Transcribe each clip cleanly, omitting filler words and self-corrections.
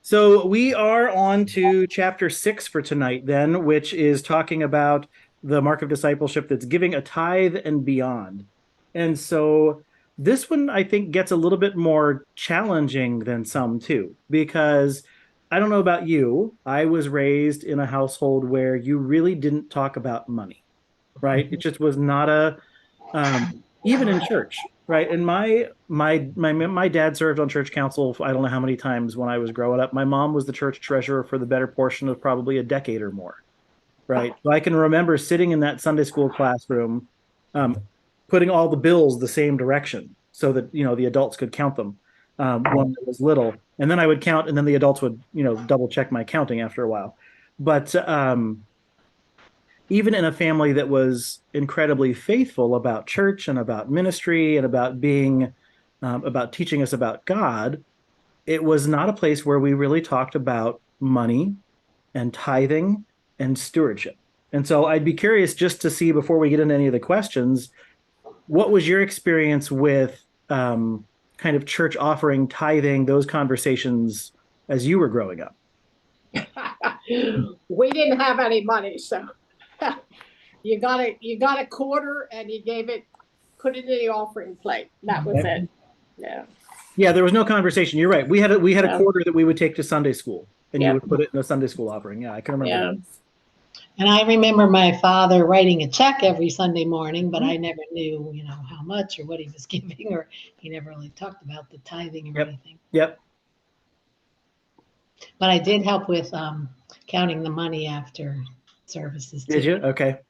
So we are on to chapter 6 for tonight, then, which is talking about the mark of discipleship that's giving a tithe and beyond. And so this one, I think, gets a little bit more challenging than some too, because I don't know about you. I was raised in a household where you really didn't talk about money, right? It just was not even in church, right? And my dad served on church council. I don't know how many times when I was growing up. My mom was the church treasurer for the better portion of probably a decade or more, right? So I can remember sitting in that Sunday school classroom, um, putting all the bills the same direction so that the adults could count them when it was little, and then I would count, and then the adults would double check my counting after a while. But even in a family that was incredibly faithful about church and about ministry and about being about teaching us about God, it was not a place where we really talked about money and tithing and stewardship. And so I'd be curious just to see before we get into any of the questions, what was your experience with kind of church offering, tithing, those conversations as you were growing up? We didn't have any money, so you got a quarter and you gave it, put it in the offering plate. That was it. Yeah. Yeah, there was no conversation. You're right. We had a Yeah. quarter that we would take to Sunday school, and you Yep. would put it in a Sunday school offering. Yeah, I can remember Yeah. that. And I remember my father writing a check every Sunday morning, but I never knew, how much or what he was giving, or he never really talked about the tithing or Yep. anything. Yep. But I did help with counting the money after services Did too. you? Okay.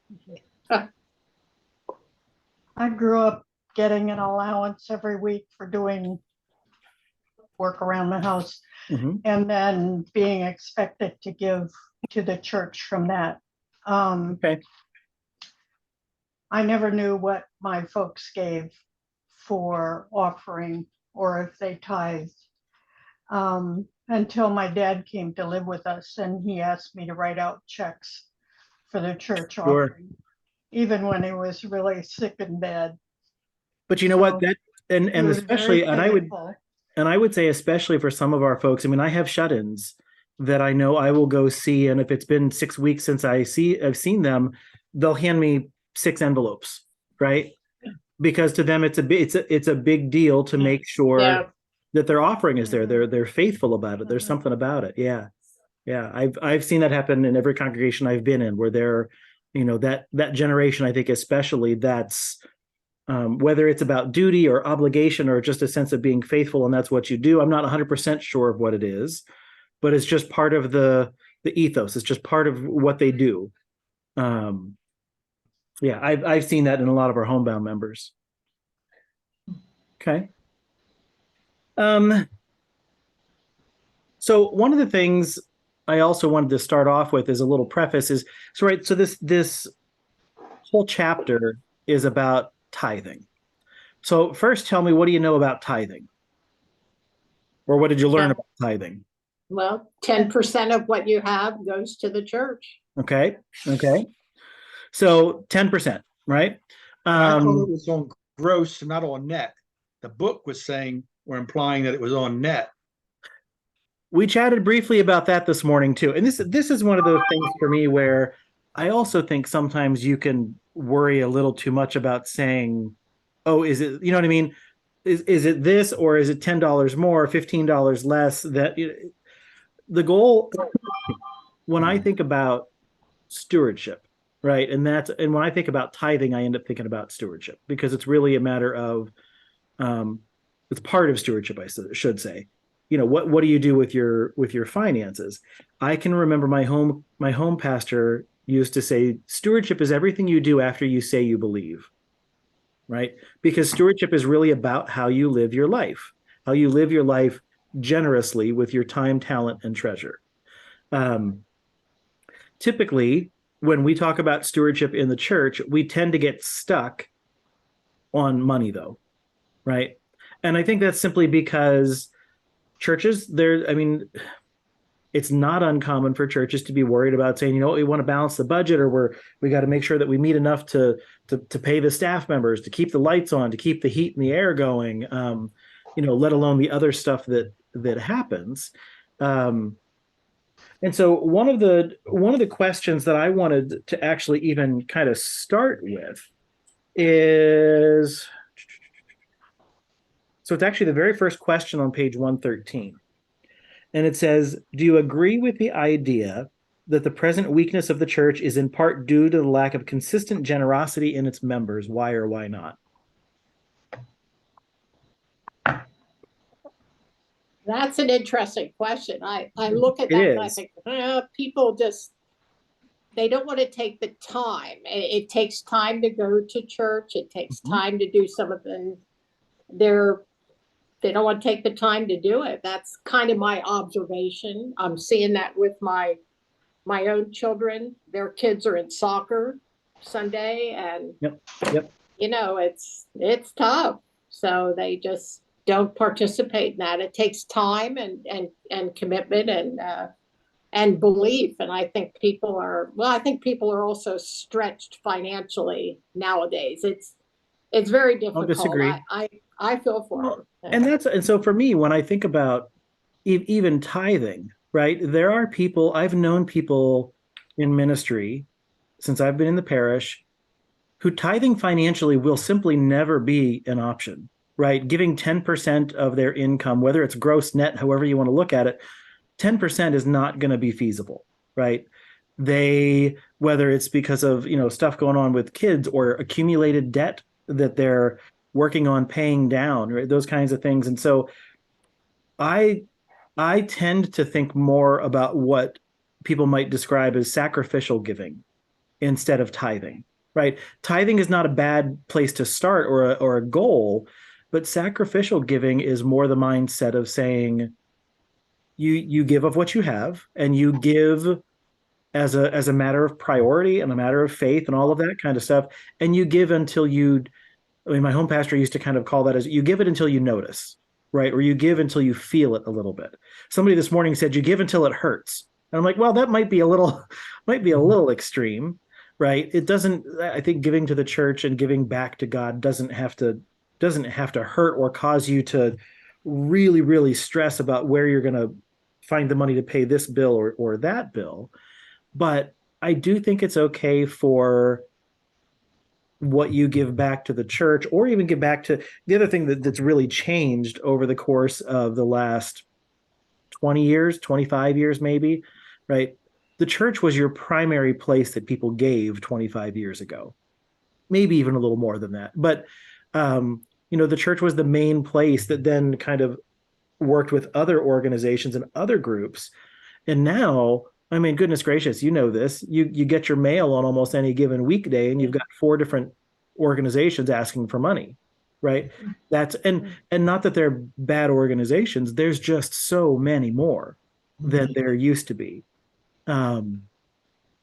I grew up getting an allowance every week for doing work around the house Hmm. and then being expected to give to the church from that. Okay. I never knew what my folks gave for offering or if they tithed until my dad came to live with us and he asked me to write out checks for the church Sure. offering, even when he was really sick in bed. But you know what? So That and he and was very especially, faithful. and I would say especially for some of our folks. I mean, I have shut-ins that I know I will go see, and if it's been 6 weeks since I've seen them, they'll hand me 6 envelopes, right? Because to them it's a big deal to make sure Yeah. that their offering is there. They're faithful about it. There's something about it. Yeah. Yeah. I've seen that happen in every congregation I've been in where they're, that generation, I think especially that's whether it's about duty or obligation or just a sense of being faithful and that's what you do. I'm not 100% sure of what it is, but it's just part of the ethos. It's just part of what they do. Um, yeah, I've seen that in a lot of our homebound members. Okay. So one of the things I also wanted to start off with as a little preface is so right. So this whole chapter is about tithing. So first, tell me, what do you know about tithing, or what did you learn Yeah. about tithing? Well, 10% of what you have goes to the church. Okay. Okay. So 10%, right? And I thought it was on gross, not on net. The book was saying or implying that it was on net. We chatted briefly about that this morning too, and this is one of those things for me where I also think sometimes you can worry a little too much about saying, "Oh, is it?" You know what I mean? Is it this, or is it $10 more, $15 less? That the goal when I think about stewardship, right, and when I think about tithing, I end up thinking about stewardship because it's really a matter of it's part of stewardship, I should say. What do you do with your finances? I can remember my home pastor used to say stewardship is everything you do after you say you believe, right? Because stewardship is really about how you live your life, generously with your time, talent, and treasure. um, Typically when we talk about stewardship in the church, we tend to get stuck on money though, right? And I think that's simply because churches, I mean, it's not uncommon for churches to be worried about saying, we want to balance the budget, or we got to make sure that we meet enough to pay the staff members, to keep the lights on, to keep the heat and the air going, let alone the other stuff that happens. And so one of the questions that I wanted to actually even kind of start with is, so it's actually the very first question on page 113. And it says, do you agree with the idea that the present weakness of the church is in part due to the lack of consistent generosity in its members? Why or why not? That's an interesting question. I look at It that and I is. think, people just, they don't want to take the time. It takes time to go to church. It takes Mhm. time to do some of the, they're, they don't want to take the time to do it. That's kind of my observation. I'm seeing that with my own children. Their kids are in soccer Sunday, and Yep. Yep. it's tough. So they just don't participate in that. It takes time and commitment and belief. And I think people are also stretched financially nowadays. It's very Don't difficult. disagree. I feel for And them. so for me, when I think about even tithing, right? There are people, I've known people in ministry since I've been in the parish who tithing financially will simply never be an option, right? Giving 10% of their income, whether it's gross, net, however you want to look at it, 10% is not going to be feasible, right? Whether it's because of, stuff going on with kids or accumulated debt that they're working on paying down, right? Those kinds of things. And so I I tend to think more about what people might describe as sacrificial giving instead of tithing, right? Tithing is not a bad place to start or a goal, but sacrificial giving is more the mindset of saying you give of what you have and you give as a matter of priority and a matter of faith and all of that kind of stuff, and you give until you, I mean, my home pastor used to kind of call that as you give it until you notice, right? Or you give until you feel it a little bit. Somebody this morning said you give until it hurts. And I'm like, well, that might be a little, might be a little extreme, right? It doesn't, I think giving to the church and giving back to God doesn't have to hurt or cause you to really, really stress about where you're going to find the money to pay this bill or that bill. But I do think it's okay for what you give back to the church or even give back to the other thing that's really changed over the course of the last 20 years, 25 years, maybe, right? The church was your primary place that people gave 25 years ago, maybe even a little more than that. But, the church was the main place that then kind of worked with other organizations and other groups. And now, I mean, goodness gracious, you know this. You get your mail on almost any given weekday, and you've got four different organizations asking for money, right? And not that they're bad organizations. There's just so many more than there used to be, um,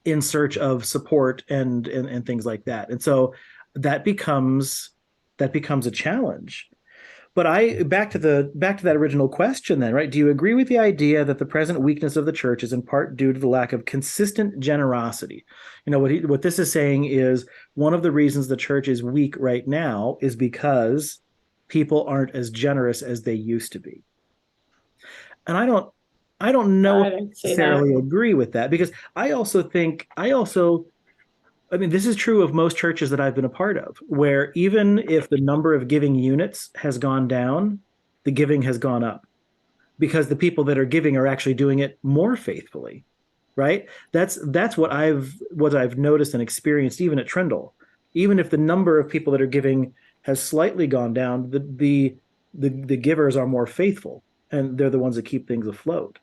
in search of support and things like that. And so that becomes that becomes a challenge. But I back to that original question then, right? Do you agree with the idea that the present weakness of the church is in part due to the lack of consistent generosity? What this is saying is one of the reasons the church is weak right now is because people aren't as generous as they used to be. And I don't know I if I didn't see that. necessarily agree with that because I mean, this is true of most churches that I've been a part of, where even if the number of giving units has gone down, the giving has gone up because the people that are giving are actually doing it more faithfully, right? That's what I've noticed and experienced even at Trindle. Even if the number of people that are giving has slightly gone down, the givers are more faithful and they're the ones that keep things afloat.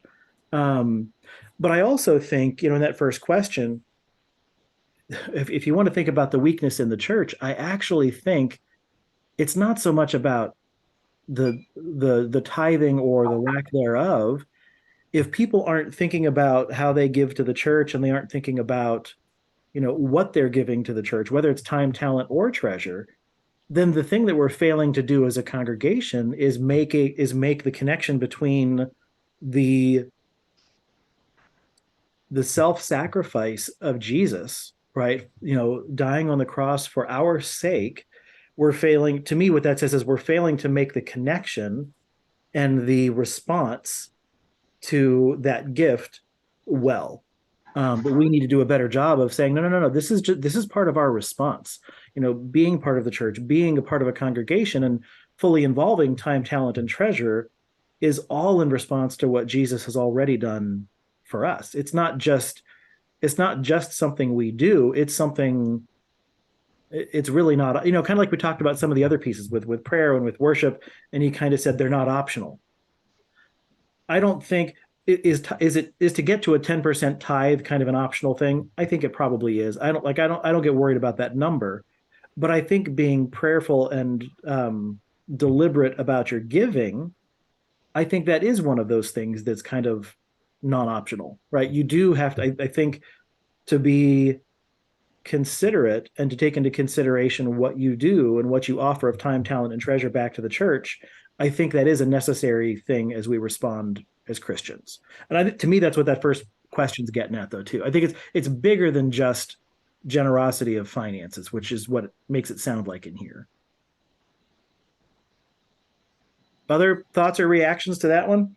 Um, but I also think, in that first question, if you want to think about the weakness in the church, I actually think it's not so much about the tithing or the lack thereof. If people aren't thinking about how they give to the church and they aren't thinking about, what they're giving to the church, whether it's time, talent, or treasure, then the thing that we're failing to do as a congregation is make the connection between the the self-sacrifice of Jesus, right? Dying on the cross for our sake. We're failing, to me, what that says is we're failing to make the connection and the response to that gift well. But we need to do a better job of saying, no, no, no, no, this is part of our response. Being part of the church, being a part of a congregation, and fully involving time, talent, and treasure is all in response to what Jesus has already done for us. It's not just something we do. It's really not, kind of like we talked about some of the other pieces with prayer and with worship, and he kind of said they're not optional. I don't think is to get to a 10% tithe kind of an optional thing. I think it probably is. I don't get worried about that number, but I think being prayerful and deliberate about your giving, I think that is one of those things that's kind of non-optional, right? You do have to, I think, to be considerate and to take into consideration what you do and what you offer of time, talent, and treasure back to the church. I think that is a necessary thing as we respond as Christians. And to me, that's what that first question's getting at, though, too. I think it's bigger than just generosity of finances, which is what makes it sound like in here. Other thoughts or reactions to that one?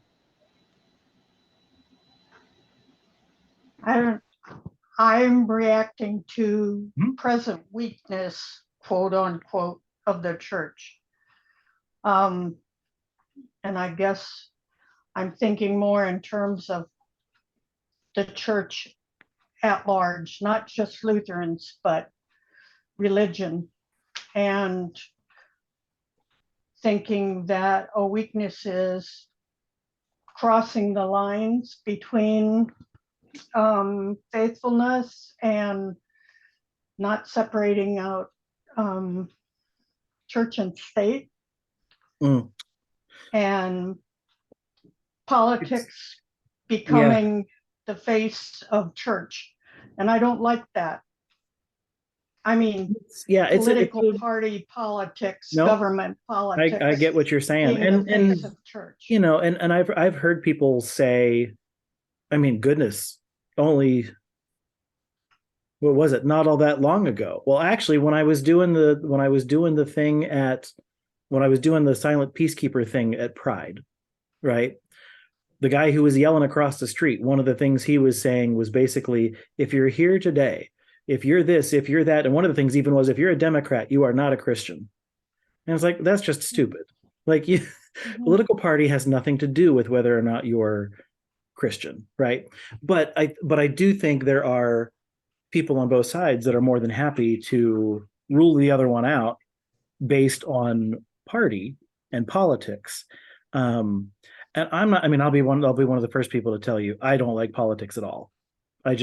I'm reacting to present weakness, quote unquote, of the church. And I guess I'm thinking more in terms of the church at large, not just Lutherans, but religion, and thinking that a weakness is crossing the lines between faithfulness and not separating out church and state, and politics becoming the face of church. And I don't like that. I mean, political party politics, government politics. I get what you're saying, and face of church. And I've heard people say, I mean, goodness, only what was it? Not all that long ago. Well, actually, when I was doing the silent peacekeeper thing at Pride, right? The guy who was yelling across the street, one of the things he was saying was basically, if you're here today, if you're this, if you're that, and one of the things even was, if you're a Democrat, you are not a Christian. And it's like, that's just stupid. Like, political party has nothing to do with whether or not you're Christian, right? But I do think there are people on both sides that are more than happy to rule the other one out based on party and politics. And I'm not, I mean, I'll be one of the first people to tell you, I don't like politics at all. I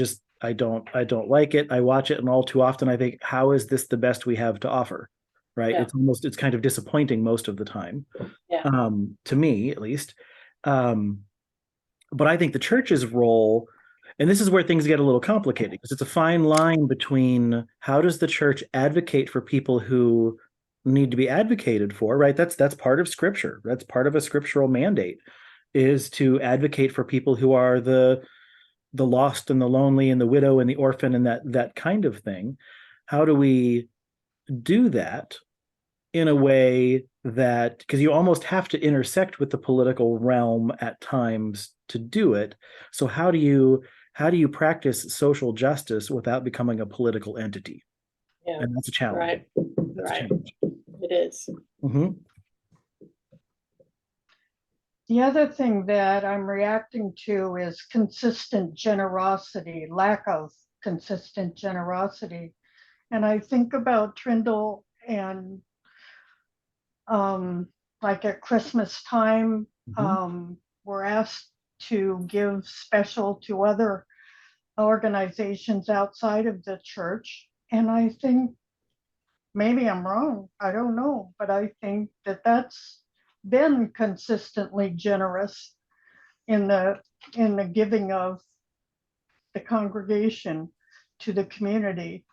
don't like it. I watch it, and all too often I think, how is this the best we have to offer? Right. Yeah. It's kind of disappointing most of the time. Yeah. To me, at least. But I think the church's role, and this is where things get a little complicated, because it's a fine line between how does the church advocate for people who need to be advocated for, right? That's part of scripture. That's part of a scriptural mandate, is to advocate for people who are the lost and the lonely and the widow and the orphan and that kind of thing. How do we do that in a way that, because you almost have to intersect with the political realm at times to do it. So how do you practice social justice without becoming a political entity? Yeah. And that's a challenge. Right. It is. Mm-hmm. The other thing that I'm reacting to is consistent generosity, lack of consistent generosity. And I think about Trindle and like at Christmas time, we're asked to give special to other organizations outside of the church. And I think, maybe I'm wrong, I don't know, but I think that that's been consistently generous in the giving of the congregation to the community.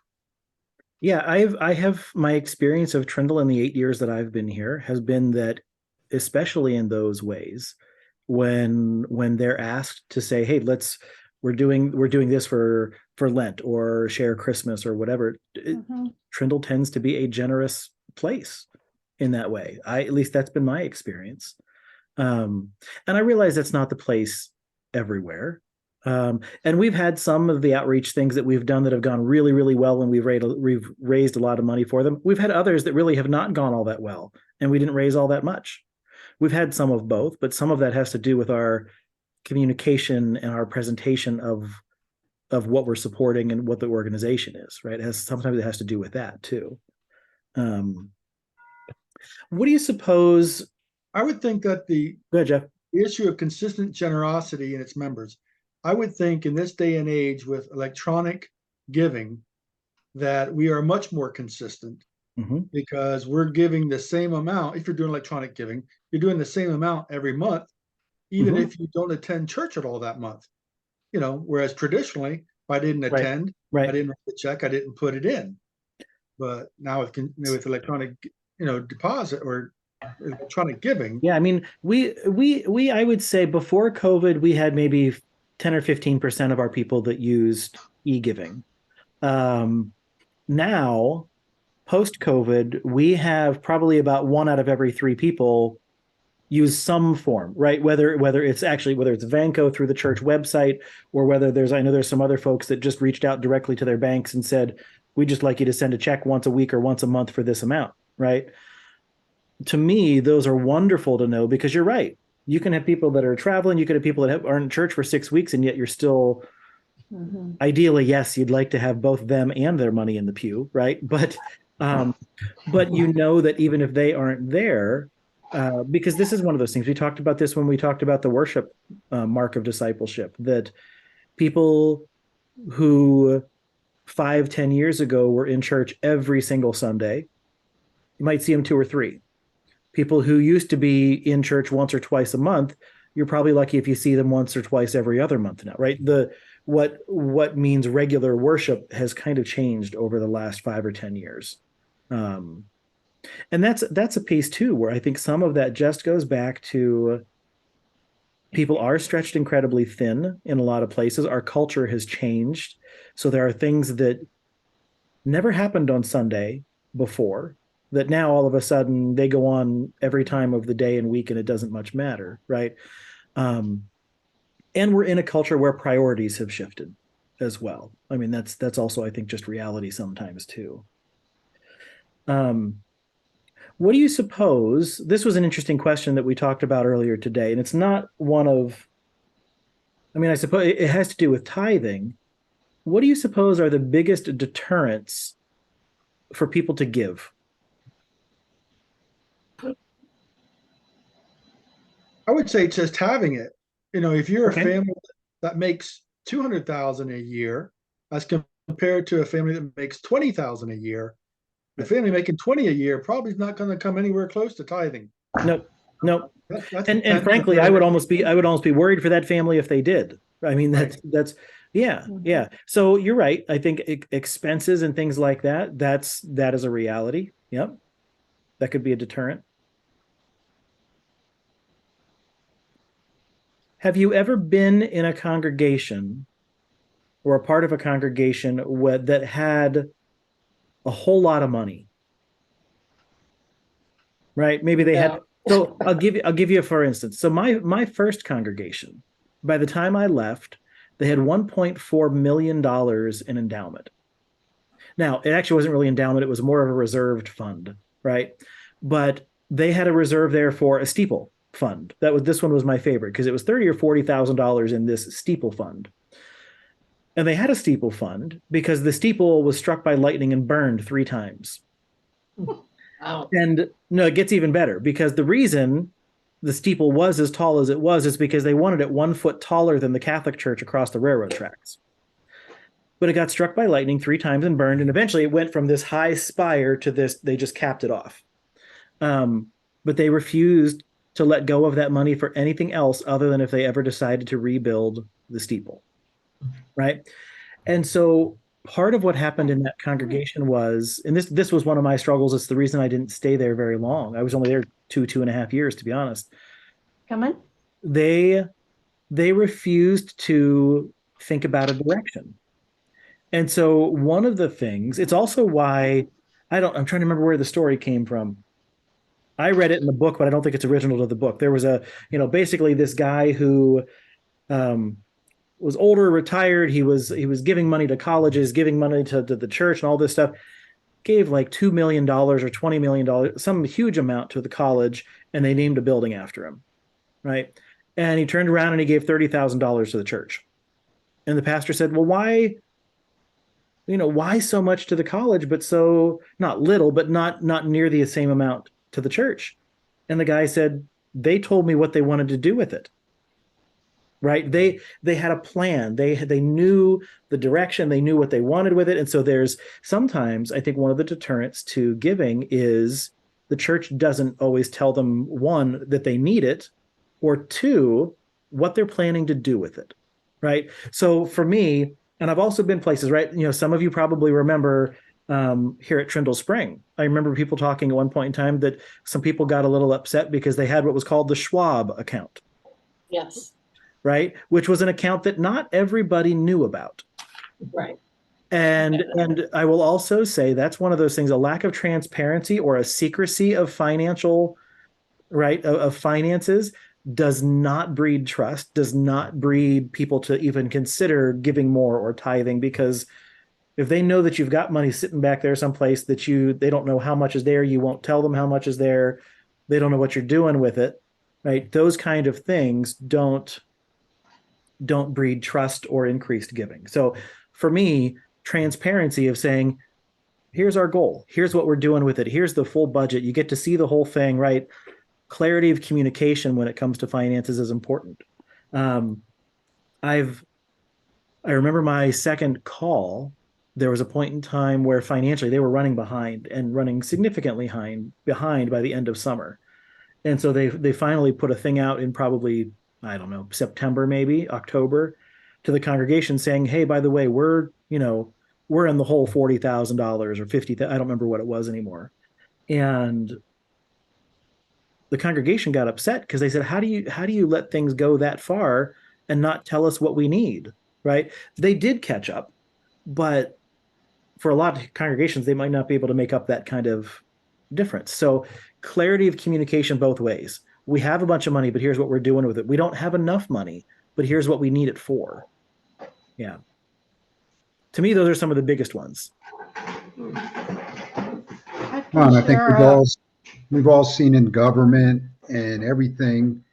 Yeah, I have my experience of Trindle in the 8 years that I've been here has been that, especially in those ways, when they're asked to say, hey, we're doing this for Lent or share Christmas or whatever, Trindle tends to be a generous place in that way. At least that's been my experience. And I realize that's not the place everywhere. And we've had some of the outreach things that we've done that have gone really, really well, and we've raised a lot of money for them. We've had others that really have not gone all that well, and we didn't raise all that much. We've had some of both, but some of that has to do with our communication and our presentation of what we're supporting and what the organization is, right? Sometimes it has to do with that too. What do you suppose? I would think that Go ahead, Jeff. the issue of consistent generosity in its members, I would think in this day and age with electronic giving, that we are much more consistent because we're giving the same amount. If you're doing electronic giving, you're doing the same amount every month, even if you don't attend church at all that month. Whereas traditionally, if I didn't attend, Right. I didn't write the check, I didn't put it in. But now with electronic, deposit or electronic giving. Yeah, I mean, we I would say before COVID, we had maybe 10 or 15% of our people that used e-giving. Now, post-COVID, we have probably about 1 out of every 3 people use some form, right? Whether it's Vanco through the church website, or whether I know there's some other folks that just reached out directly to their banks and said, we'd just like you to send a check once a week or once a month for this amount, right? To me, those are wonderful to know, because you're right. You can have people that are traveling, you could have people that aren't in church for 6 weeks, and yet you're still, ideally, yes, you'd like to have both them and their money in the pew, right? But you know that even if they aren't there, because this is one of those things, we talked about this when we talked about the worship mark of discipleship, that people who 5-10 years ago were in church every single Sunday, you might see them 2 or 3. People who used to be in church once or twice a month, you're probably lucky if you see them once or twice every other month now, right? What means regular worship has kind of changed over the last 5 or 10 years. And that's a piece too, where I think some of that just goes back to people are stretched incredibly thin in a lot of places. Our culture has changed. So there are things that never happened on Sunday before that now all of a sudden they go on every time of the day and week, and it doesn't much matter, right? And we're in a culture where priorities have shifted as well. I mean, that's also, I think, just reality sometimes too. What do you suppose? This was an interesting question that we talked about earlier today, and it's not one of, I mean, I suppose it has to do with tithing. What do you suppose are the biggest deterrents for people to give? I would say just having it. If you're Okay. a family that makes 200,000 a year, as compared to a family that makes 20,000 a year, the family making 20 a year probably is not going to come anywhere close to tithing. No. That's And frankly, I would almost be worried for that family if they did. I mean, that's yeah. So you're right. I think expenses and things like that, that is a reality. Yep. That could be a deterrent. Have you ever been in a congregation or a part of a congregation that had a whole lot of money? Right? Maybe they had. So I'll give you for instance. So my first congregation, by the time I left, they had $1.4 million in endowment. Now, it actually wasn't really endowment, it was more of a reserved fund, right? But they had a reserve there for a steeple fund. This one was my favorite because it was $30,000 or $40,000 in this steeple fund. And they had a steeple fund because the steeple was struck by lightning and burned 3 times. Wow. And no, it gets even better, because the reason the steeple was as tall as it was is because they wanted it 1 foot taller than the Catholic Church across the railroad tracks. But it got struck by lightning 3 times and burned, and eventually it went from this high spire to this, they just capped it off. But they refused to let go of that money for anything else other than if they ever decided to rebuild the steeple, right? And so part of what happened in that congregation was, and this was one of my struggles, it's the reason I didn't stay there very long. I was only there 2.5 years, to be honest. Come in. They refused to think about a direction. And so one of the things, it's also why I'm trying to remember where the story came from. I read it in the book, but I don't think it's original to the book. There was basically this guy who was older, retired. He was giving money to colleges, giving money to the church, and all this stuff. Gave like $2 million or $20 million, some huge amount to the college, and they named a building after him, right? And he turned around and he gave $30,000 to the church. And the pastor said, "Well, why so much to the college, but so not little, but not near the same amount to the church?" And the guy said, "They told me what they wanted to do with it." Right? They had a plan. They knew the direction. They knew what they wanted with it. And so there's sometimes, I think, one of the deterrents to giving is the church doesn't always tell them, one, that they need it, or two, what they're planning to do with it. Right? So for me, and I've also been places, right? Some of you probably remember here at Trindle Spring. I remember people talking at one point in time that some people got a little upset because they had what was called the Schwab account. Yes. Right? Which was an account that not everybody knew about. Right. And I will also say that's one of those things, a lack of transparency or a secrecy of financial, right, of finances does not breed trust, does not breed people to even consider giving more or tithing, because if they know that you've got money sitting back there someplace that they don't know how much is there, you won't tell them how much is there, they don't know what you're doing with it, right? Those kind of things don't breed trust or increased giving. So for me, transparency of saying, here's our goal, here's what we're doing with it, here's the full budget, you get to see the whole thing, right? Clarity of communication when it comes to finances is important. I remember my second call, there was a point in time where financially they were running behind and running significantly behind by the end of summer. And so they finally put a thing out in probably, I don't know, September, maybe October, to the congregation saying, "Hey, by the way, we're in the whole $40,000 or 50. I don't remember what it was anymore." And the congregation got upset because they said, how do you let things go that far and not tell us what we need?" Right? They did catch up, but for a lot of congregations, they might not be able to make up that kind of difference. So clarity of communication both ways. We have a bunch of money, but here's what we're doing with it. We don't have enough money, but here's what we need it for. Yeah. To me, those are some of the biggest ones. I Well, can and I think share we've all seen in government and everything,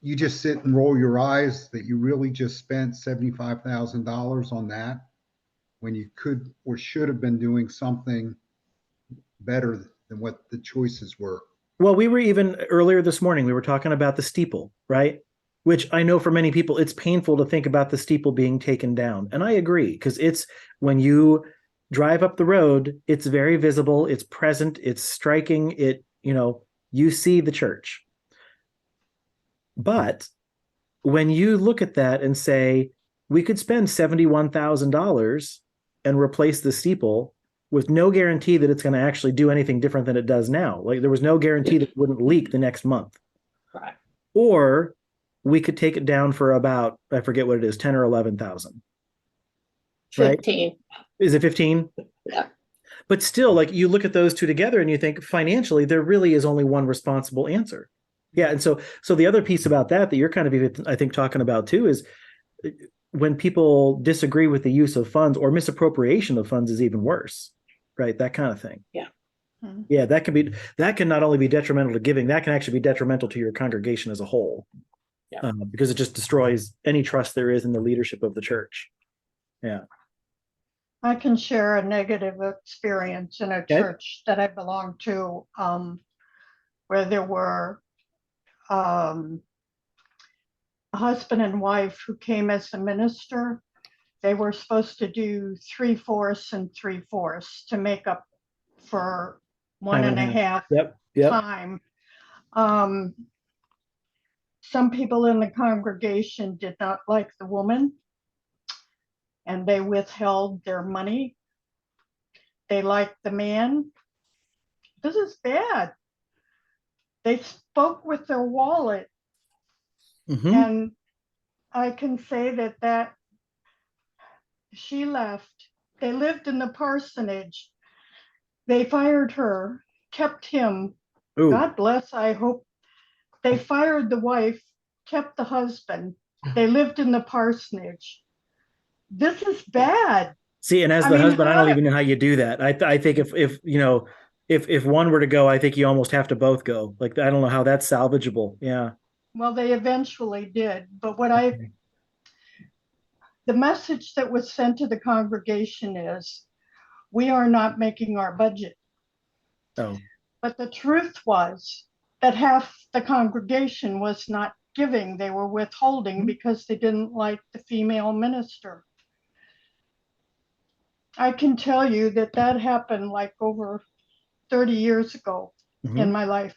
you just sit and roll your eyes that you really just spent $75,000 on that when you could or should have been doing something better than what the choices were. Well, we were even earlier this morning, we were talking about the steeple, right? Which I know for many people, it's painful to think about the steeple being taken down. And I agree, because it's when you drive up the road, it's very visible, it's present, it's striking, you see the church. But when you look at that and say, we could spend $71,000 and replace the steeple with no guarantee that it's going to actually do anything different than it does now. Like there was no guarantee that it wouldn't leak the next month. Right. Or we could take it down for about, I forget what it is, 10 or 11,000. Right? 15. Is it 15? Yeah. But still, like you look at those two together and you think financially, there really is only one responsible answer. Yeah. And so the other piece about that you're kind of even, I think, talking about too, is when people disagree with the use of funds, or misappropriation of funds is even worse, right? That kind of thing. Yeah. Yeah, that can not only be detrimental to giving, that can actually be detrimental to your congregation as a whole. Yeah. Because it just destroys any trust there is in the leadership of the church. Yeah. I can share a negative experience in a Okay. church that I belonged to, where there were a husband and wife who came as a minister. They were supposed to do 3/4 and 3/4 to make up for one and a half Yep. time. Some people in the congregation did not like the woman, and they withheld their money. They liked the man. This is bad. They spoke with their wallet. Mm-hmm. And I can say that she left. They lived in the parsonage. They fired her, kept him. Ooh. God bless. I hope they fired the wife, kept the husband. They lived in the parsonage. This is bad. See, and as I the mean, husband, I don't even know how you do that. I think if you know, if one were to go, I think you almost have to both go. Like, I don't know how that's salvageable. Yeah. well, they eventually did. But Okay. the message that was sent to the congregation is, we are not making our budget. Oh. But the truth was that half the congregation was not giving, they were withholding because they didn't like the female minister. I can tell you that that happened like over 30 years ago in my life.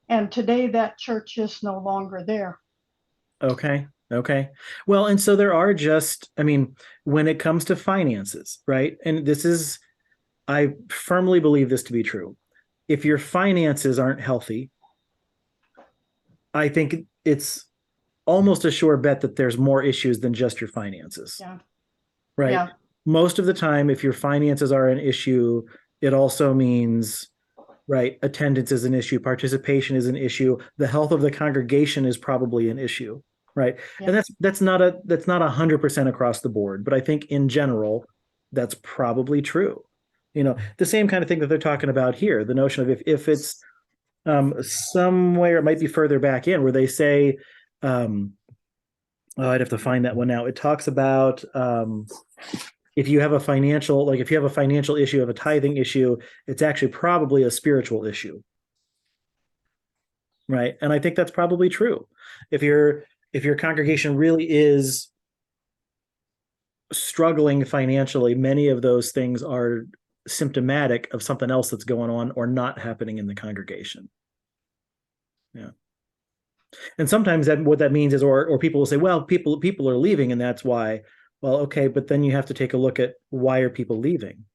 And today that church is no longer there. Okay. Okay. Well, and so there are just, I mean, when it comes to finances, right? And this is, I firmly believe this to be true. If your finances aren't healthy, I think it's almost a sure bet that there's more issues than just your finances. Yeah. Right. Yeah. Most of the time, if your finances are an issue, it also means, right, attendance is an issue, participation is an issue, the health of the congregation is probably an issue, right? Yeah. And that's not 100% across the board, but I think in general, that's probably true. You know, the same kind of thing that they're talking about here, the notion of if it's somewhere, it might be further back in where they say, I'd have to find that one now. It talks about if you have a financial issue, of a tithing issue, it's actually probably a spiritual issue. Right. And I think that's probably true. If your congregation really is struggling financially, many of those things are symptomatic of something else that's going on or not happening in the congregation. Yeah. And sometimes what that means is, or people will say, well, people are leaving and that's why. Well, okay, but then you have to take a look at, why are people leaving?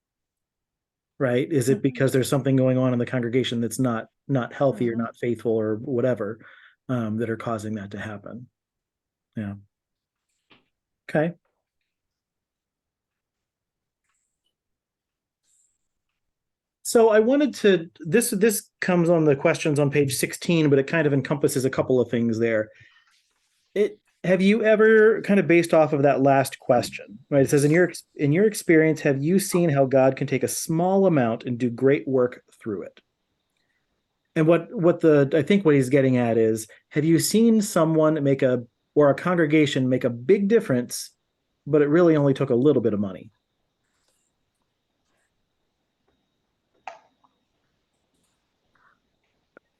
Right? Is it because there's something going on in the congregation that's not healthy or not faithful or whatever, that are causing that to happen? Yeah. Okay. So I wanted to, this comes on the questions on page 16, but it kind of encompasses a couple of things there. Have you ever, kind of based off of that last question, right? It says, in your experience, have you seen how God can take a small amount and do great work through it? And I think what he's getting at is, have you seen someone or a congregation make a big difference, but it really only took a little bit of money?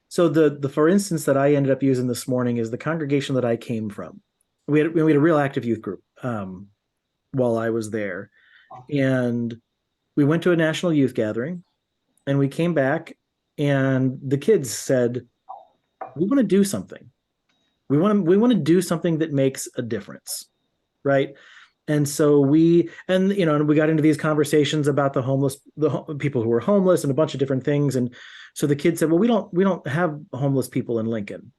So the for instance that I ended up using this morning is the congregation that I came from. We had a real active youth group while I was there, and we went to a national youth gathering, and we came back, and the kids said, "We want to do something. We want to do something that makes a difference, right?" And so we got into these conversations about the people who were homeless and a bunch of different things. And so the kids said, well, we don't have homeless people in Lincoln.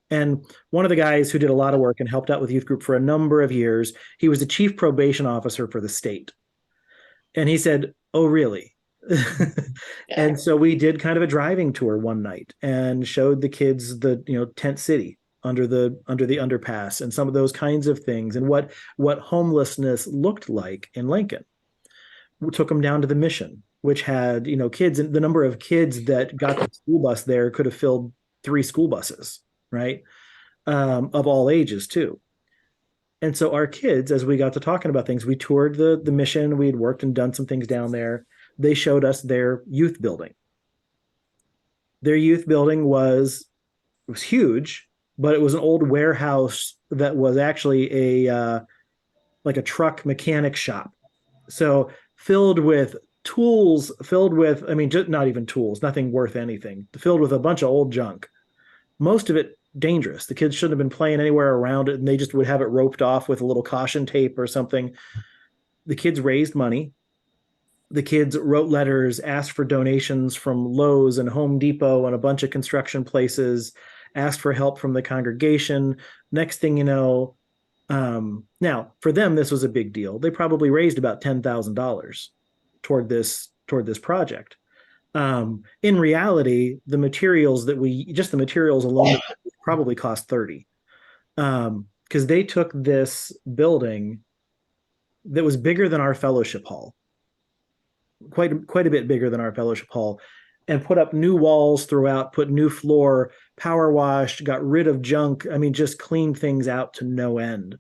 And one of the guys who did a lot of work and helped out with youth group for a number of years, he was the chief probation officer for the state. And he said, oh, really? And so we did kind of a driving tour one night and showed the kids the tent city under the underpass and some of those kinds of things, and what homelessness looked like in Lincoln. We took them down to the Mission, which had kids, and the number of kids that got the school bus there could have filled 3 school buses, right? Of all ages too. And so our kids, as we got to talking about things, we toured the Mission. We had worked and done some things down there. They showed us their youth building. Their youth building was huge, but it was an old warehouse that was actually like a truck mechanic shop. So filled with tools, just not even tools, nothing worth anything, filled with a bunch of old junk. Most of it dangerous. The kids shouldn't have been playing anywhere around it, and they just would have it roped off with a little caution tape or something. The kids raised money. The kids wrote letters, asked for donations from Lowe's and Home Depot and a bunch of construction places, asked for help from the congregation. Next thing you know, now for them, this was a big deal. They probably raised about $10,000 toward this project. In reality, the materials alone probably cost 30. because they took this building that was bigger than our fellowship hall, quite a bit bigger than our fellowship hall, and put up new walls throughout, put new floor, power washed, got rid of junk. I mean, just cleaned things out to no end,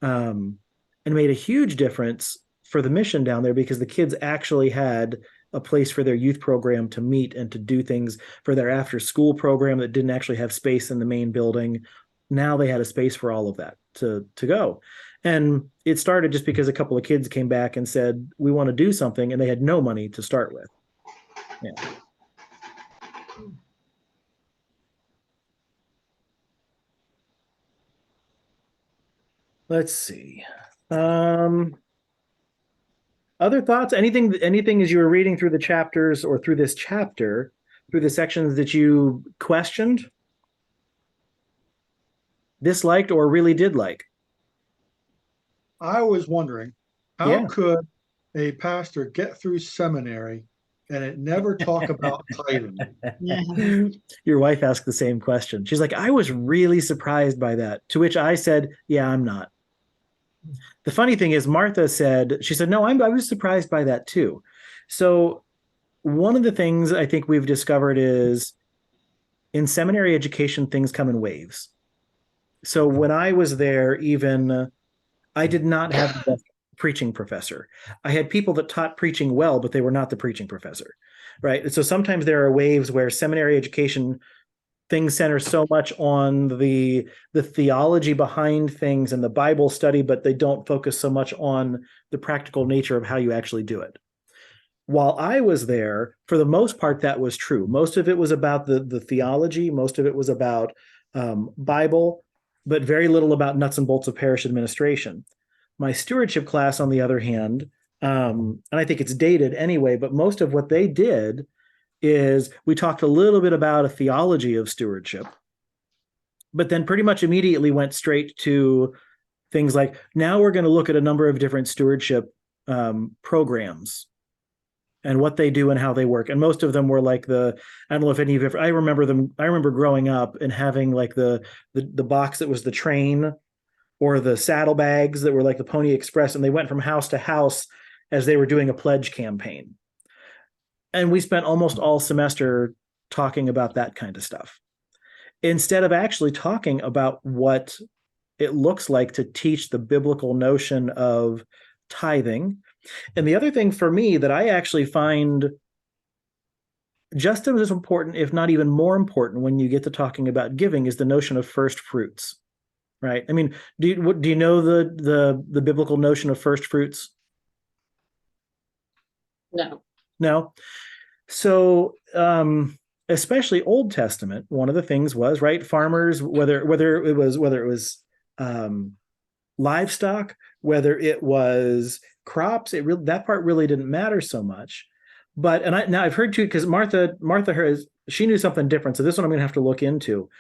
and made a huge difference for the mission down there because the kids actually had a place for their youth program to meet and to do things for their after school program that didn't actually have space in the main building. Now they had a space for all of that to go. And it started just because a couple of kids came back and said, we want to do something, and they had no money to start with. Yeah. Let's see. Other thoughts? Anything as you were reading through the chapters or through this chapter, through the sections that you questioned, disliked, or really did like? I was wondering, how Yeah. could a pastor get through seminary and it never talk about tithing? Yeah. Your wife asked the same question. She's like, I was really surprised by that. To which I said, yeah, I'm not. The funny thing is, Martha said, she said, no, I was surprised by that too. So one of the things I think we've discovered is in seminary education, things come in waves. So when I was there, even I did not have the best preaching professor. I had people that taught preaching well, but they were not the preaching professor, right? And so sometimes there are waves where seminary education things center so much on the theology behind things and the Bible study, but they don't focus so much on the practical nature of how you actually do it. While I was there, for the most part, that was true. Most of it was about the theology. Most of it was about Bible, but very little about nuts and bolts of parish administration. My stewardship class, on the other hand, and I think it's dated anyway, but most of what they did is we talked a little bit about a theology of stewardship, but then pretty much immediately went straight to things like, now we're going to look at a number of different stewardship programs and what they do and how they work. And most of them were like I don't know if any of you, I remember growing up and having like the box that was the train or the saddlebags that were like the Pony Express, and they went from house to house as they were doing a pledge campaign. And we spent almost all semester talking about that kind of stuff instead of actually talking about what it looks like to teach the biblical notion of tithing. And the other thing for me that I actually find just as important, if not even more important, when you get to talking about giving is the notion of first fruits, right? I mean, do you know the biblical notion of first fruits? No. No. So, especially Old Testament, one of the things was, right, farmers, whether it was livestock, whether it was crops, that part really didn't matter so much. But now I've heard too, because Martha she knew something different. So this one I'm going to have to look into.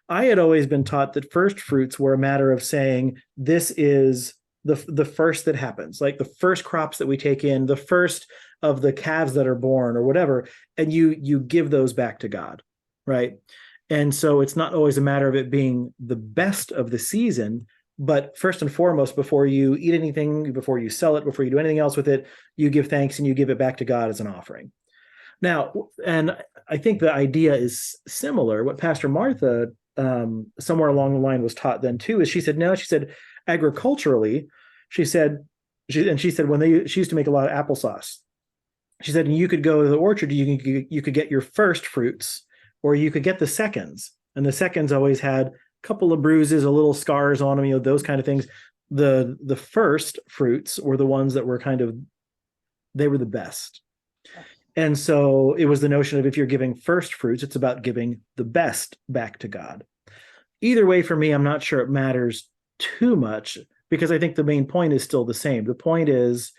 I had always been taught that first fruits were a matter of saying this is the first that happens, like the first crops that we take in, the first of the calves that are born or whatever, and you give those back to God, right? And so it's not always a matter of it being the best of the season, but first and foremost, before you eat anything, before you sell it, before you do anything else with it, you give thanks and you give it back to God as an offering. Now, and I think the idea is similar. What Pastor Martha somewhere along the line was taught then too is she said agriculturally, she said when she used to make a lot of applesauce. She said, you could go to the orchard, you could get your first fruits, or you could get the seconds. And the seconds always had a couple of bruises, a little scars on them, those kind of things. The first fruits were the ones that were they were the best. And so it was the notion of if you're giving first fruits, it's about giving the best back to God. Either way, for me, I'm not sure it matters too much because I think the main point is still the same. The point is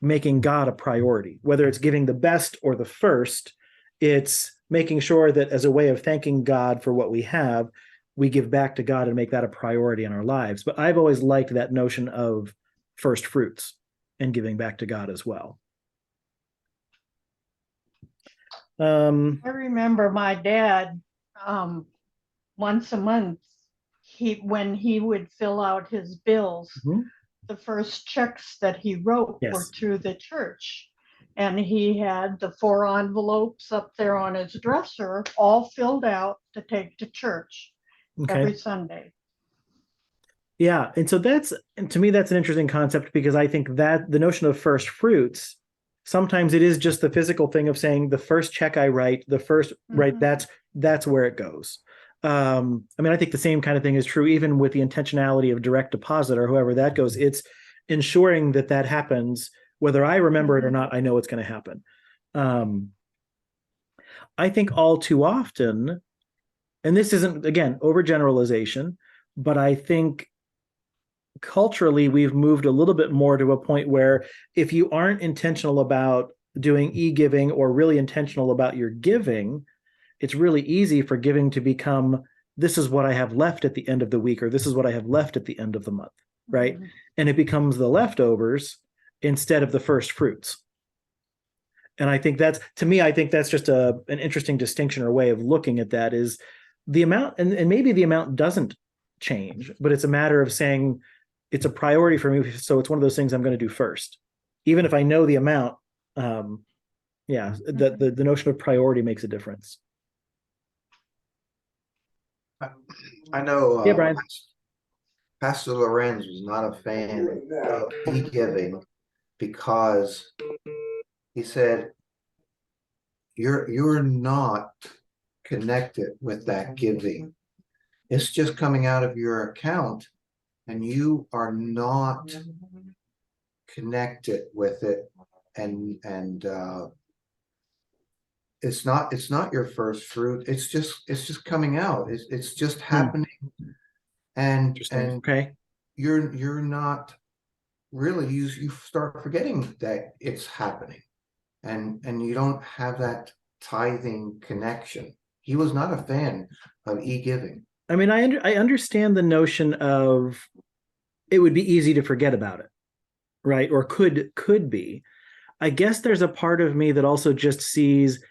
making God a priority, whether it's giving the best or the first, it's making sure that as a way of thanking God for what we have, we give back to God and make that a priority in our lives. But I've always liked that notion of first fruits and giving back to God as well. I remember my dad, once a month, when he would fill out his bills, the first checks that he wrote were to the church. And he had the 4 envelopes up there on his dresser, all filled out to take to church every Sunday. Yeah. And so to me, that's an interesting concept, because I think that the notion of first fruits, sometimes it is just the physical thing of saying the first check I write, the first, right, that's where it goes. I mean, I think the same kind of thing is true even with the intentionality of direct deposit or however that goes. It's ensuring that that happens, whether I remember it or not. I know it's going to happen. I think all too often, and this isn't, again, overgeneralization, but I think culturally we've moved a little bit more to a point where if you aren't intentional about doing e-giving or really intentional about your giving, it's really easy for giving to become, this is what I have left at the end of the week, or this is what I have left at the end of the month, right? And it becomes the leftovers instead of the first fruits. And I think that's, to me, I think that's just an interesting distinction or way of looking at that, is the amount, and maybe the amount doesn't change, but it's a matter of saying it's a priority for me. So it's one of those things I'm going to do first, even if I know the amount. The notion of priority makes a difference. I know Yeah, Brian. Pastor Lorenz was not a fan of e-giving because he said you're not connected with that giving. It's just coming out of your account and you are not connected with it, and it's not your first fruit. It's just coming out. It's just happening. And you're not really, you start forgetting that it's happening, and you don't have that tithing connection. He was not a fan of e-giving. I mean, I understand the notion of it would be easy to forget about it, right? Or could be. I guess there's a part of me that also just sees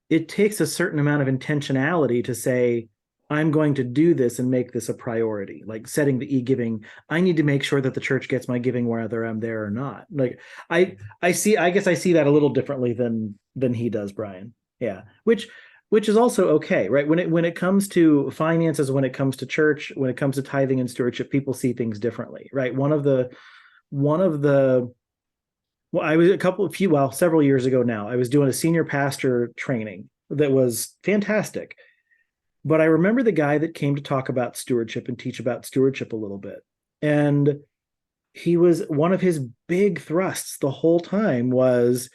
it takes a certain amount of intentionality to say, I'm going to do this and make this a priority, like setting the e-giving. I need to make sure that the church gets my giving whether I'm there or not. Like I guess I see that a little differently than he does, Brian. Yeah. Which is also okay, right? When it comes to finances, when it comes to church, when it comes to tithing and stewardship, people see things differently, right? Several years ago now, I was doing a senior pastor training that was fantastic. But I remember the guy that came to talk about stewardship and teach about stewardship a little bit. And one of his big thrusts the whole time was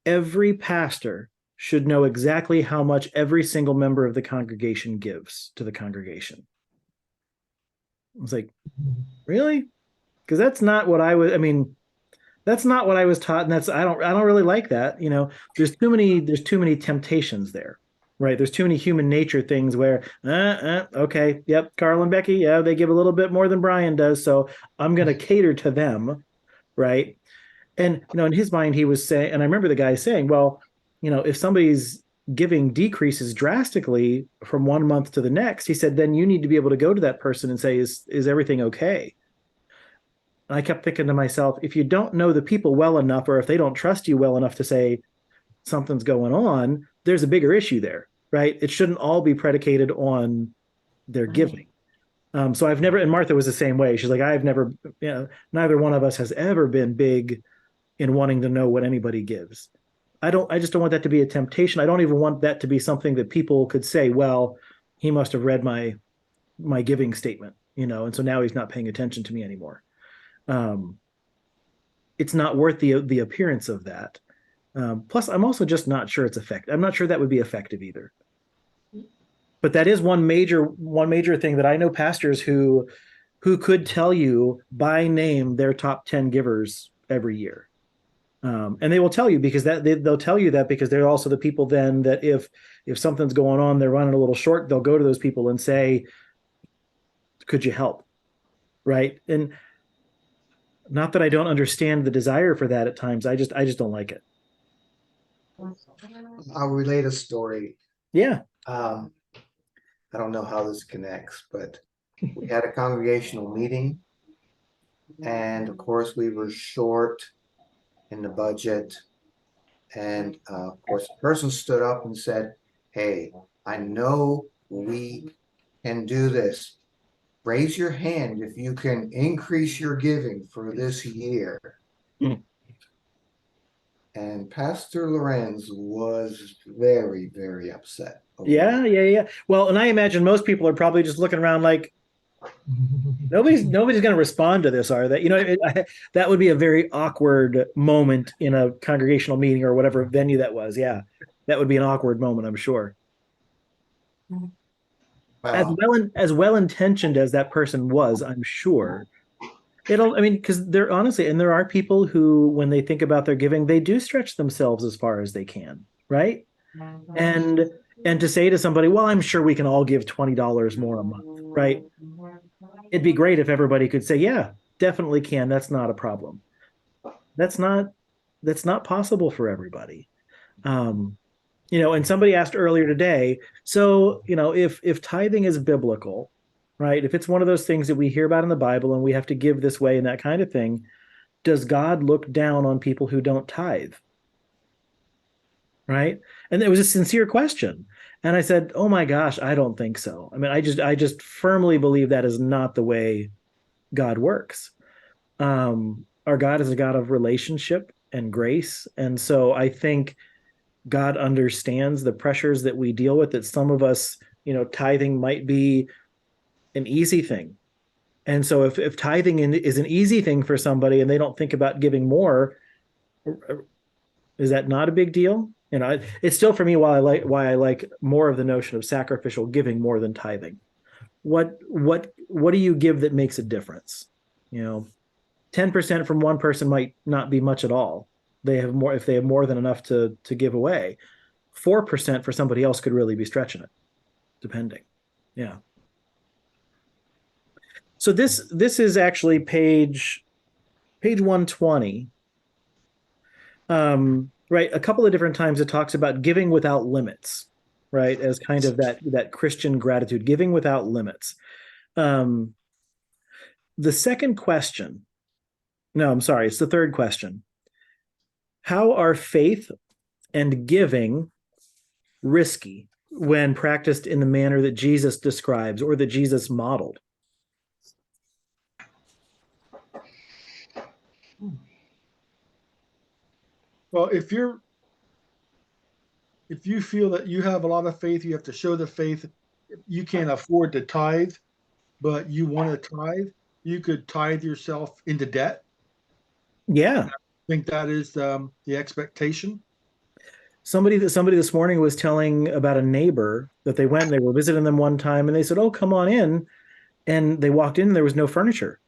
every pastor should know exactly how much every single member of the congregation gives to the congregation. I was like, really? Because that's not what that's not what I was taught, and I don't really like that. There's too many temptations there, right? There's too many human nature things where, okay, yep, Carl and Becky, yeah, they give a little bit more than Brian does, so I'm going to cater to them, right? And in his mind, he was saying, and I remember the guy saying, well, if somebody's giving decreases drastically from one month to the next, he said, then you need to be able to go to that person and say, is everything okay? And I kept thinking to myself, if you don't know the people well enough, or if they don't trust you well enough to say something's going on, there's a bigger issue there, right? It shouldn't all be predicated on their giving. So I've never, and Martha was the same way. She's like, I've never, neither one of us has ever been big in wanting to know what anybody gives. I just don't want that to be a temptation. I don't even want that to be something that people could say, well, he must have read my giving statement, and so now he's not paying attention to me anymore. It's not worth the appearance of that. Plus, I'm also just not sure it's effective. I'm not sure that would be effective either. But that is one major thing that I know pastors who could tell you by name their top 10 givers every year. And they will tell you because they'll tell you that because they're also the people then that if something's going on, they're running a little short, they'll go to those people and say, could you help? Right. And not that I don't understand the desire for that at times. I just don't like it. I'll relate a story. Yeah. I don't know how this connects, but We had a congregational meeting, and of course, we were short in the budget. And of course, the person stood up and said, "Hey, I know we can do this. Raise your hand if you can increase your giving for this year." Mm. And Pastor Lorenz was very, very upset. Yeah, yeah, yeah. Well, and I imagine most people are probably just looking around like nobody's going to respond to this, are they? That would be a very awkward moment in a congregational meeting or whatever venue that was. Yeah, that would be an awkward moment, I'm sure. Wow. As well intentioned as that person was, I'm sure I mean, because they're honestly, and there are people who, when they think about their giving, they do stretch themselves as far as they can, right? And to say to somebody, well, I'm sure we can all give $20 more a month, right? It'd be great if everybody could say, yeah, definitely can. That's not a problem. That's not possible for everybody. And somebody asked earlier today, so, if tithing is biblical, right? If it's one of those things that we hear about in the Bible and we have to give this way and that kind of thing, does God look down on people who don't tithe? Right? And it was a sincere question. And I said, "Oh my gosh, I don't think so." I mean, I just firmly believe that is not the way God works. Our God is a God of relationship and grace. And so I think God understands the pressures that we deal with, that some of us, tithing might be an easy thing. And so if tithing is an easy thing for somebody and they don't think about giving more, is that not a big deal? It's still for me why I like more of the notion of sacrificial giving more than tithing. What do you give that makes a difference? 10% from one person might not be much at all. They have more if they have more than enough to give away. 4% for somebody else could really be stretching it, depending. Yeah. So this is actually page 120. Right, a couple of different times it talks about giving without limits, right, as kind of that Christian gratitude, giving without limits. The second question, no, I'm sorry, it's the third question. How are faith and giving risky when practiced in the manner that Jesus describes or that Jesus modeled? Well, if you feel that you have a lot of faith, you have to show the faith. You can't afford to tithe, but you want to tithe, you could tithe yourself into debt. Yeah. I think that is the expectation. Somebody this morning was telling about a neighbor that they were visiting them one time, and they said, "Oh, come on in." And they walked in and there was no furniture.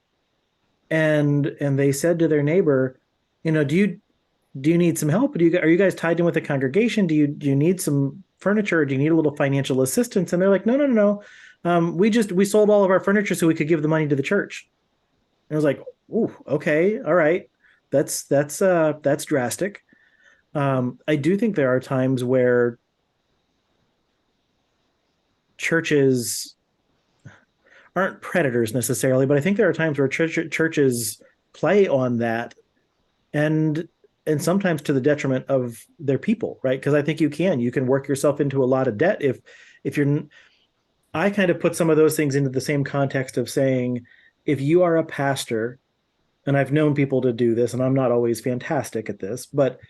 And they said to their neighbor, do you need some help? Are you guys tied in with the congregation? Do you need some furniture? Do you need a little financial assistance? And they're like, no. We sold all of our furniture so we could give the money to the church. And I was like, "Ooh, okay, all right. That's drastic." I do think there are times where churches aren't predators necessarily, but I think there are times where churches play on that, and sometimes to the detriment of their people, right? Because I think you can work yourself into a lot of debt if you're. I kind of put some of those things into the same context of saying, if you are a pastor, and I've known people to do this, and I'm not always fantastic at this, but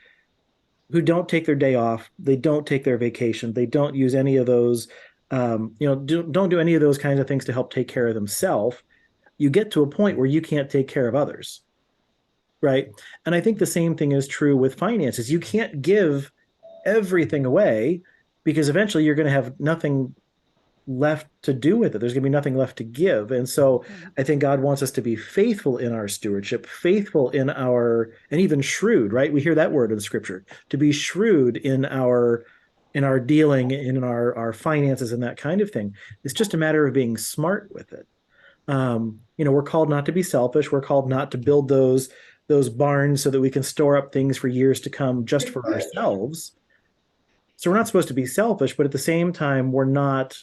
who don't take their day off, they don't take their vacation, they don't use any of those, don't do any of those kinds of things to help take care of themselves. You get to a point where you can't take care of others, right? And I think the same thing is true with finances. You can't give everything away because eventually you're going to have nothing left to do with it. There's going to be nothing left to give. And so I think God wants us to be faithful in our stewardship, faithful in and even shrewd, right? We hear that word in scripture, to be shrewd in our dealing, in our finances and that kind of thing. It's just a matter of being smart with it. We're called not to be selfish. We're called not to build those barns so that we can store up things for years to come just for ourselves. So we're not supposed to be selfish, but at the same time, we're not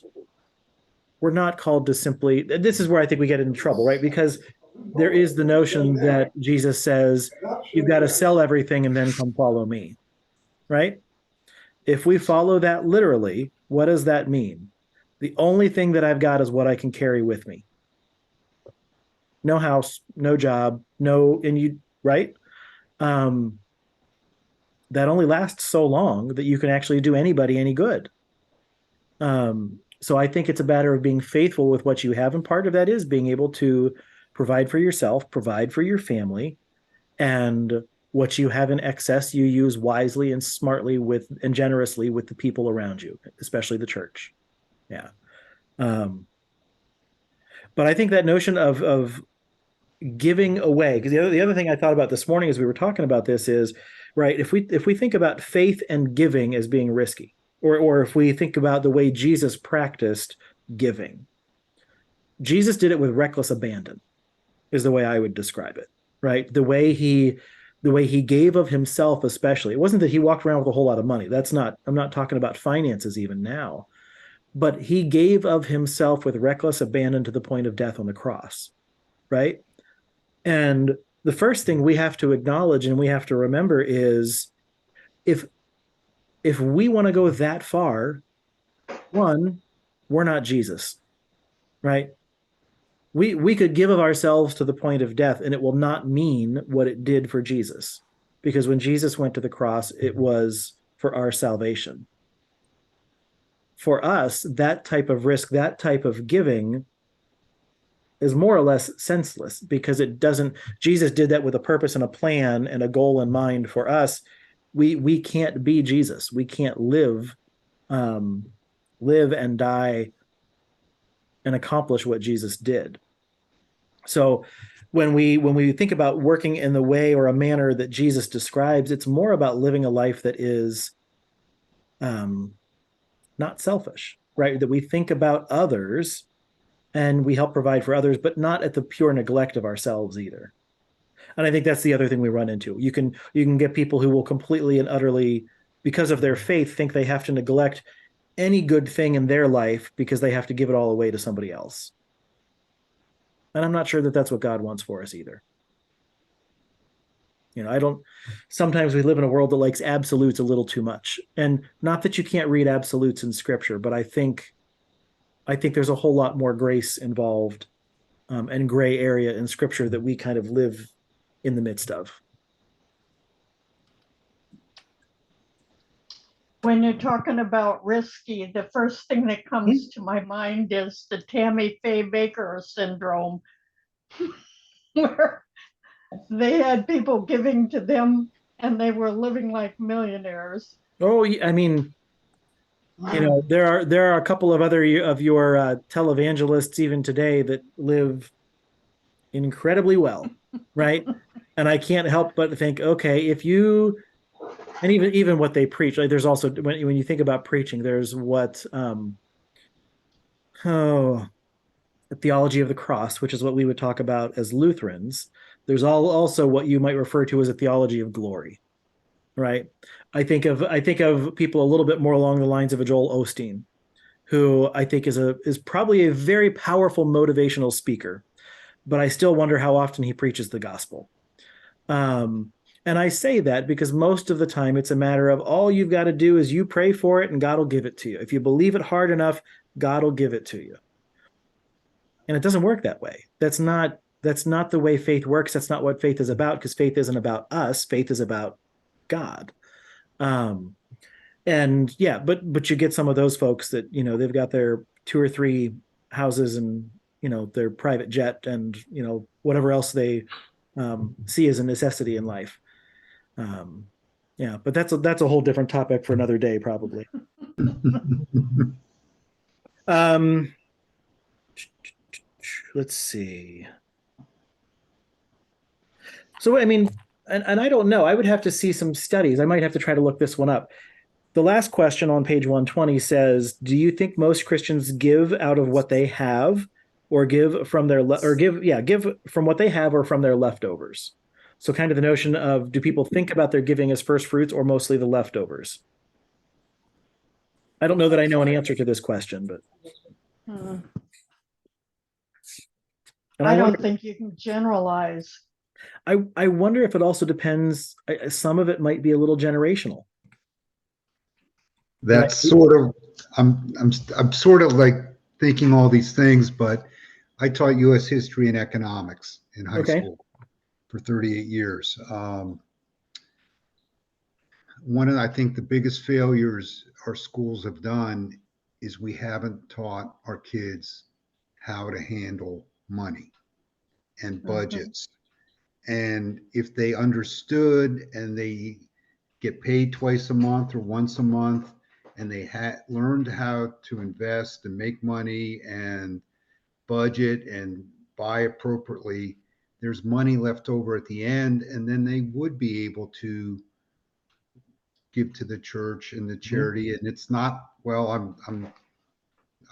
we're not called to simply, this is where I think we get into trouble, right? Because there is the notion that Jesus says, you've got to sell everything and then come follow me, right? If we follow that literally, what does that mean? The only thing that I've got is what I can carry with me. No house, no job, no, and you, right? That only lasts so long that you can actually do anybody any good. So I think it's a matter of being faithful with what you have. And part of that is being able to provide for yourself, provide for your family, and what you have in excess, you use wisely and smartly with and generously with the people around you, especially the church. Yeah. But I think that notion of giving away, because the other thing I thought about this morning as we were talking about this is, right, if we think about faith and giving as being risky, or if we think about the way Jesus practiced giving, Jesus did it with reckless abandon, is the way I would describe it, right? The way he gave of himself, especially. It wasn't that he walked around with a whole lot of money. I'm not talking about finances even now, but he gave of himself with reckless abandon to the point of death on the cross, right? And the first thing we have to acknowledge and we have to remember is if we want to go that far, one, we're not Jesus, right? We could give of ourselves to the point of death and it will not mean what it did for Jesus. Because when Jesus went to the cross, it was for our salvation. For us, that type of risk, that type of giving is more or less senseless because it doesn't, Jesus did that with a purpose and a plan and a goal in mind. For us, we can't be Jesus. We can't live and die and accomplish what Jesus did. So when we think about working in the way or a manner that Jesus describes, it's more about living a life that is not selfish, right? That we think about others and we help provide for others, but not at the pure neglect of ourselves either. And I think that's the other thing we run into. You can get people who will completely and utterly, because of their faith, think they have to neglect any good thing in their life because they have to give it all away to somebody else. And I'm not sure that that's what God wants for us either. Sometimes we live in a world that likes absolutes a little too much. And not that you can't read absolutes in scripture, but I think there's a whole lot more grace involved and gray area in scripture that we kind of live in the midst of. When you're talking about risky, the first thing that comes to my mind is the Tammy Faye Baker syndrome, where they had people giving to them and they were living like millionaires. Oh, I mean, there are a couple of other of your televangelists even today that live incredibly well, right? And I can't help but think, okay, and even what they preach, like there's also when you think about preaching, there's what the theology of the cross, which is what we would talk about as Lutherans. There's also what you might refer to as a theology of glory, right? I think of people a little bit more along the lines of a Joel Osteen, who I think is probably a very powerful motivational speaker, but I still wonder how often he preaches the gospel. And I say that because most of the time it's a matter of all you've got to do is you pray for it and God will give it to you. If you believe it hard enough, God will give it to you. And it doesn't work that way. That's not the way faith works. That's not what faith is about, because faith isn't about us. Faith is about God. And yeah, but you get some of those folks that, they've got their 2 or 3 houses and, their private jet and, whatever else they see as a necessity in life. Yeah, but that's a whole different topic for another day, probably. Let's see. So, I mean, and I don't know. I would have to see some studies. I might have to try to look this one up. The last question on page 120 says, "Do you think most Christians give out of what they have, or give from give from what they have or from their leftovers?" So, kind of the notion of, do people think about their giving as first fruits or mostly the leftovers? I don't know that I know an answer to this question, but And I don't think you can generalize. I wonder if it also depends. Some of it might be a little generational. That's sort of, I'm sort of like thinking all these things, but I taught U.S. history and economics in high school for 38 years. One of, I think, the biggest failures our schools have done is we haven't taught our kids how to handle money and budgets. And if they understood and they get paid twice a month or once a month, and they had learned how to invest and make money and budget and buy appropriately, there's money left over at the end, and then they would be able to give to the church and the charity. And it's not, well, I'm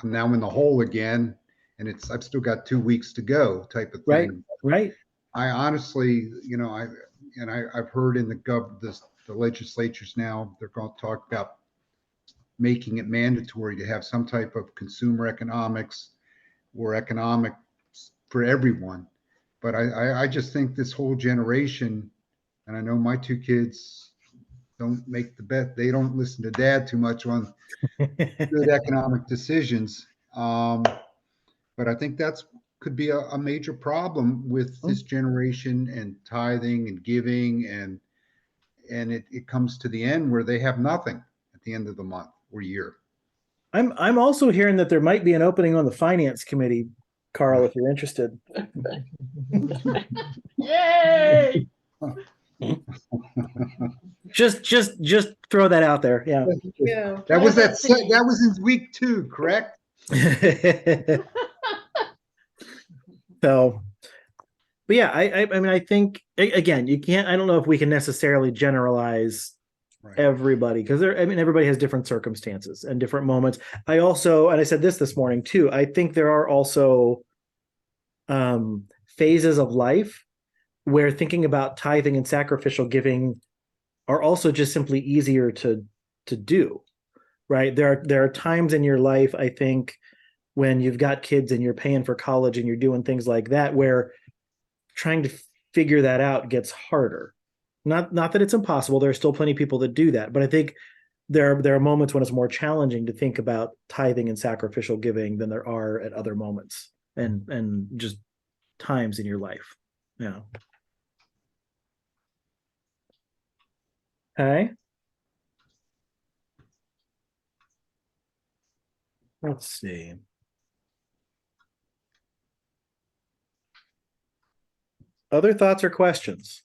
now in the hole again, and I've still got 2 weeks to go type of thing. Right. I honestly, I've heard in the legislatures now, they're going to talk about making it mandatory to have some type of consumer economics or economics for everyone. But I just think this whole generation, and I know my two kids don't make the bet. They don't listen to dad too much on good economic decisions. But I think that's could be a major problem with this generation and tithing and giving, and it comes to the end where they have nothing at the end of the month or year. I'm also hearing that there might be an opening on the finance committee, Carl, if you're interested. Yay! Just throw that out there. Yeah. Yeah. That was in week 2, correct? So, but yeah, I mean, I think again, you can't. I don't know if we can necessarily generalize everybody, because everybody has different circumstances and different moments. I also, and I said this morning too, I think there are also phases of life where thinking about tithing and sacrificial giving are also just simply easier to do, right? There are times in your life, I think, when you've got kids and you're paying for college and you're doing things like that, where trying to figure that out gets harder. Not that it's impossible. There are still plenty of people that do that, but I think there are moments when it's more challenging to think about tithing and sacrificial giving than there are at other moments and just times in your life. Yeah. Okay. Let's see. Other thoughts or questions?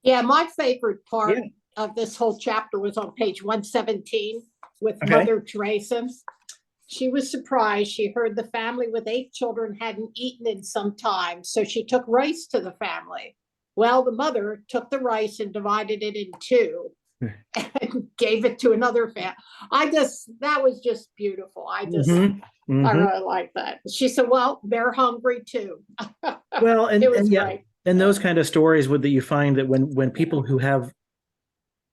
Yeah, my favorite part of this whole chapter was on page 117 with Mother Teresa. She was surprised. She heard the family with 8 children hadn't eaten in some time, so she took rice to the family. Well, the mother took the rice and divided it in 2 and gave it to another family. That was just beautiful. I really like that. She said, well, they're hungry too. Well, it was great. And those kind of stories that you find that when people who have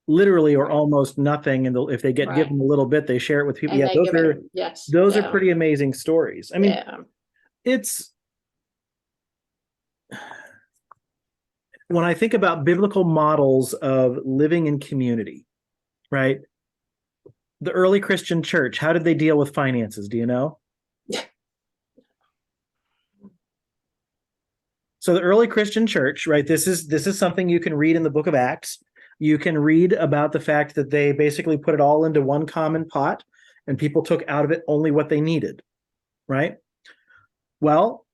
literally or almost nothing, and if they get given a little bit, they share it with people. Those are pretty amazing stories. I mean, it's when I think about biblical models of living in community, right? The early Christian church, how did they deal with finances? Do you know? So the early Christian church, right? This is something you can read in the book of Acts. You can read about the fact that they basically put it all into one common pot, and people took out of it only what they needed, right? Well,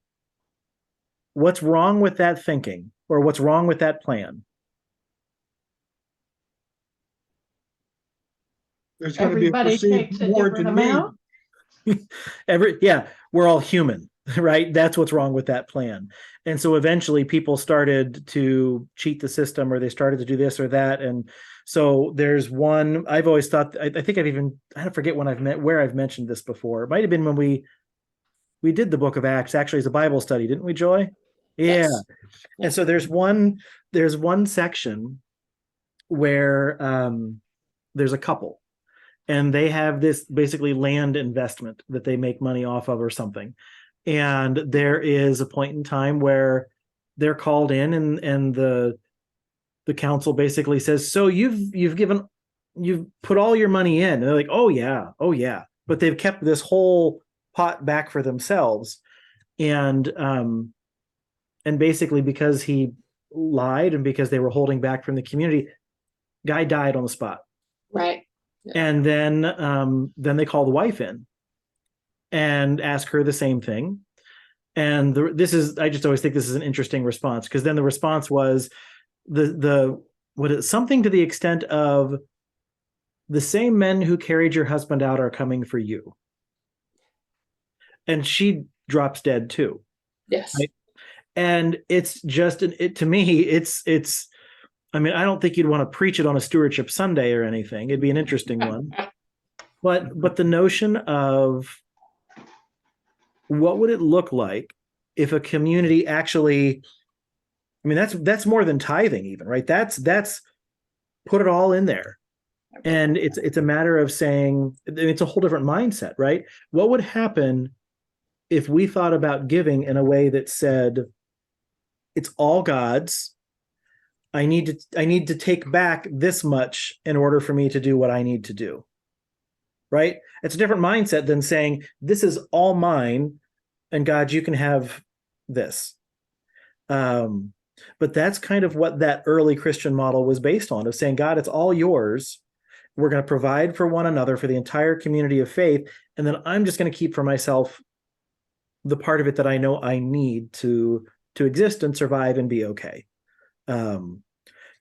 what's wrong with that thinking, or what's wrong with that plan? There's going to be a perceived more amount. We're all human, right? That's what's wrong with that plan. And so eventually people started to cheat the system, or they started to do this or that. And so there's one, I've always thought, I think I forget where I've mentioned this before. It might've been when we did the book of Acts, actually, as a Bible study, didn't we, Joy? Yeah. Yes. And so there's one section where there's a couple, and they have this basically land investment that they make money off of or something. And there is a point in time where they're called in, and the council basically says, so you've put all your money in. And they're like, oh yeah. But they've kept this whole pot back for themselves. And basically because he lied and because they were holding back from the community, guy died on the spot. Right. Yeah. And then they call the wife in and ask her the same thing. And I just always think this is an interesting response, because then the response was something to the extent of, the same men who carried your husband out are coming for you. And she drops dead too. Yes. Right? And it's just, to me, it's, I mean, I don't think you'd want to preach it on a stewardship Sunday or anything. It'd be an interesting one. But the notion of what would it look like if a community actually, I mean, that's more than tithing even, right? That's put it all in there. And it's a matter of saying, it's a whole different mindset, right? What would happen if we thought about giving in a way that said, it's all God's. I need to take back this much in order for me to do what I need to do. Right? It's a different mindset than saying, this is all mine, and God, you can have this. But that's kind of what that early Christian model was based on, of saying, God, it's all yours. We're going to provide for one another, for the entire community of faith, and then I'm just going to keep for myself the part of it that I know I need to exist and survive and be okay.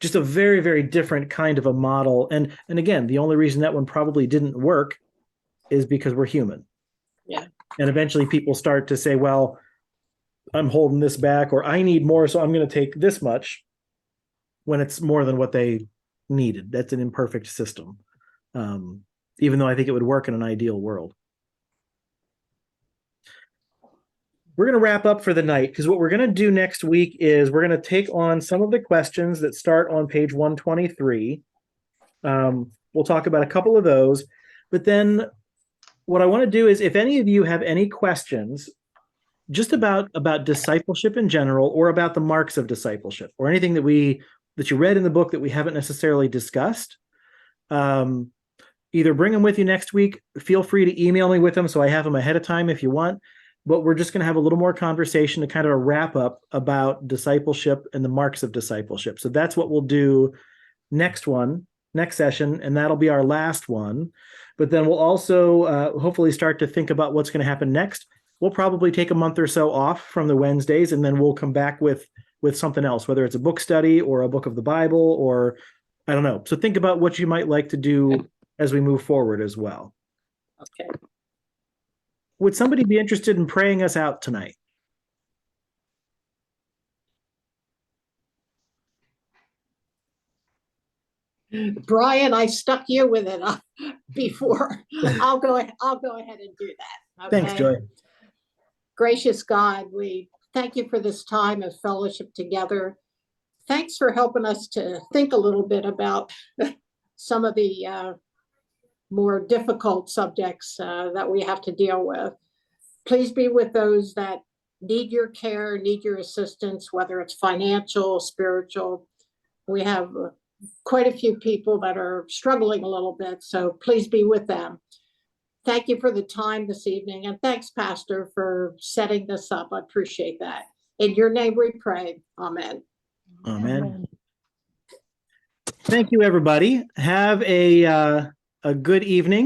Just a very, very different kind of a model. And again, the only reason that one probably didn't work is because we're human. Yeah. And eventually people start to say, well, I'm holding this back, or I need more, so I'm going to take this much, when it's more than what they needed. That's an imperfect system. Even though I think it would work in an ideal world. We're going to wrap up for the night, because what we're going to do next week is we're going to take on some of the questions that start on page 123. We'll talk about a couple of those, but then what I want to do is, if any of you have any questions just about discipleship in general, or about the marks of discipleship, or anything that you read in the book that we haven't necessarily discussed, either bring them with you next week. Feel free to email me with them so I have them ahead of time if you want. But we're just going to have a little more conversation to kind of a wrap up about discipleship and the marks of discipleship. So that's what we'll do next session, and that'll be our last one. But then we'll also hopefully start to think about what's going to happen next. We'll probably take a month or so off from the Wednesdays, and then we'll come back with something else, whether it's a book study or a book of the Bible, or I don't know. So think about what you might like to do as we move forward as well. Okay. Would somebody be interested in praying us out tonight? Brian, I stuck you with it before. I'll go ahead and do that. Okay? Thanks, Joy. Gracious God, we thank you for this time of fellowship together. Thanks for helping us to think a little bit about some of the more difficult subjects that we have to deal with. Please be with those that need your care, need your assistance, whether it's financial, spiritual. We have quite a few people that are struggling a little bit, so please be with them. Thank you for the time this evening, and thanks, Pastor, for setting this up. I appreciate that. In your name we pray. Amen. Amen. Thank you, everybody. Have a good evening.